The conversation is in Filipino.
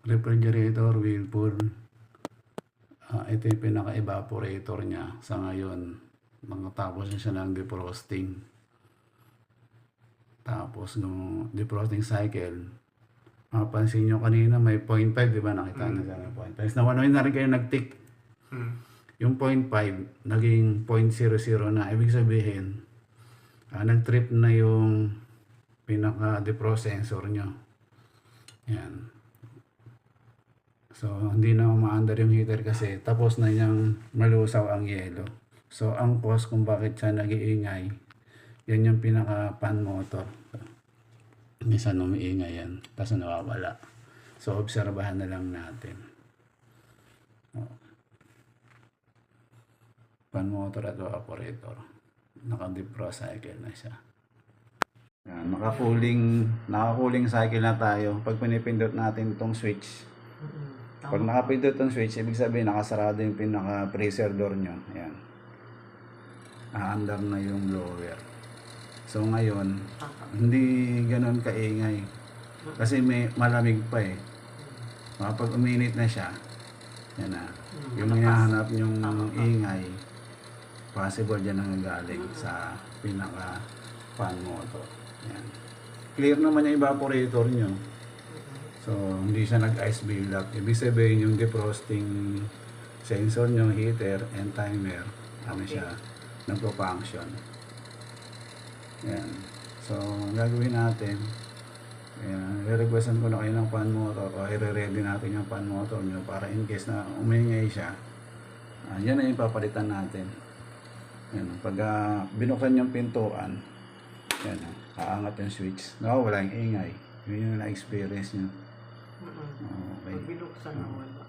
refrigerator, Whirlpool. Ito yung pinaka-evaporator niya sa ngayon. Tapos na siya ng defrosting. Tapos nung defrosting cycle, mapansin nyo kanina may 0.5, di ba? Nakita na siya may 0.5. Nawanoy na rin kayo nag-tick. Yung 0.5, naging 0.00 na. Ibig sabihin, nag-trip na yung pinaka-defrost sensor nyo. Yan. So, hindi na umaandar yung heater kasi tapos na niyang malusaw ang yelo. So, ang cause kung bakit siya nag-iingay, yan yung pinaka-fan motor. Minsan umiingay yan, tapos nawawala. So, obserbahan na lang natin. Fan motor at evaporator. Naka-defrost cycle na siya. Yan, naka-cooling cycle na tayo. Pag pinipindot natin itong switch, pag nakapindot itong switch, ibig sabihin nakasarado yung pinaka-freezer door nyo. Ayan. Under na yung blower. So ngayon, hindi ganun kaingay. Kasi may malamig pa eh. Kapag uminit na siya, yan na. Yung hinahanap yung ingay, possible dyan ang galing sa pinaka-fan motor. Yan. Clear naman yung evaporator nyo. So, hindi siya nag-ice build up. Ibig sabihin yung defrosting sensor nyo, heater, and timer, siya, nagpo-function. Yan. So, ang gagawin natin, i-requestan ko na kayo ng fan motor o i-ready natin yung fan motor nyo para in case na umingay siya, yan na yung papalitan natin. Yan. Pag binuksan yung pintuan, yan, aangat yung switch. Wala yung ingay. Yun yung na-experience nyo. Okay. Pag binuksan na wala.